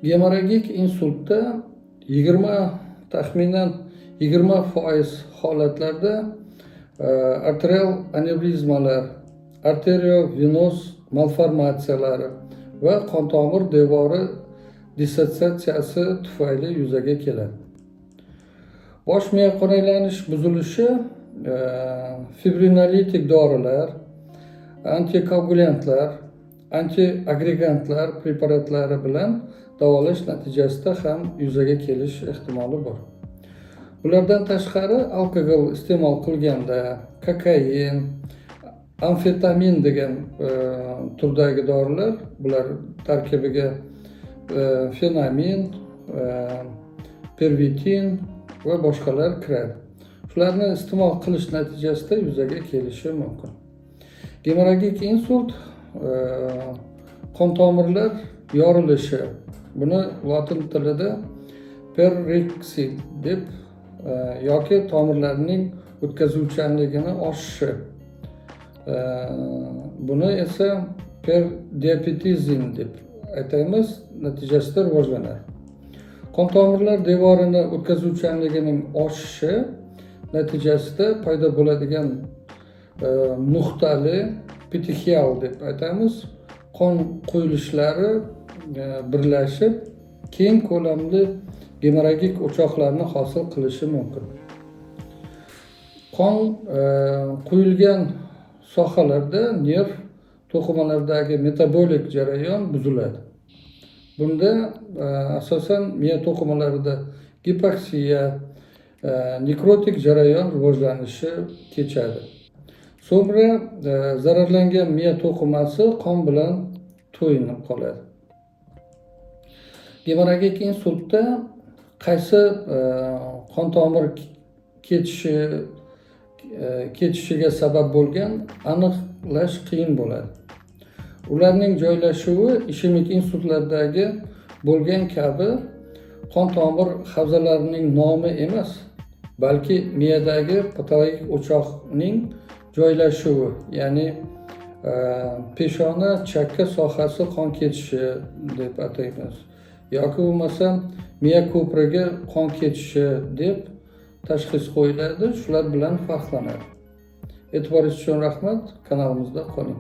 Gemorragik insultda taxminan 20% holatlarda arterial anevrizmalar, arteriovenos malformatsiyalari va qon tomir devori dissotsiatsiyasi tufayli yuzaga keladi. Bosh miya qon aylanish buzilishi fibrinolitik dorilar, antikoagulantlar, antiagregantlar preparatlari bilan davolash natijasida ham yuzaga kelish ehtimoli bor. Bulardan tashqari alkogol iste'mol qilganda kokain, amfetamin degan turdagi dorilar, bular tarkibiga fenamin, pervitin va boshqalar kiradi. Shularni iste'mol qilish natijasida yuzaga kelishi mumkin. Gemorragik insult qon tomirlar yorilishi. Buni lotin tilida perrexil deb yoki tomirlarning o'tkazuvchanligini oshishi. Buni esa perdiapetizm deb aytamiz, natijasida rivojlanadi. Qon tomirlar devorini o'tkazuvchanligining oshishi natijasida paydo bo'ladigan nuqtali petexial deb aytamiz, qon quyilishlari birlashib keng ko'lamli gemorragik o'choqlarni hosil qilishi mumkin. Qon quyilgan sohalarda nerv to'qimalaridagi metabolik jarayon buziladi. Bunda asosan miya to'qimalarida gipoksiya, nekrotik jarayon rivojlanishi kechadi. So'ngra zararlangan miya to'qimasi qon bilan to'yinib qoladi. Gemorragik insultda qaysi qon tomir ketishiga sabab bo'lgan aniqlash qiyin bo'ladi. Ularning joylashuvi ishemik insultlardagi bo'lgan kabi qon tomir havzalarining nomi emas, balki miyadagi patologik o'choqning joylashuvi, ya'ni peshona chakka sohasi qon ketishi deb ataymiz. Yoki bo'lmasa miya ko'prigi qon ketishi deb tashxis qo'yiladi. Shular bilan farqlanadi. E'tiboringiz uchun rahmat. Kanalimizda qoling.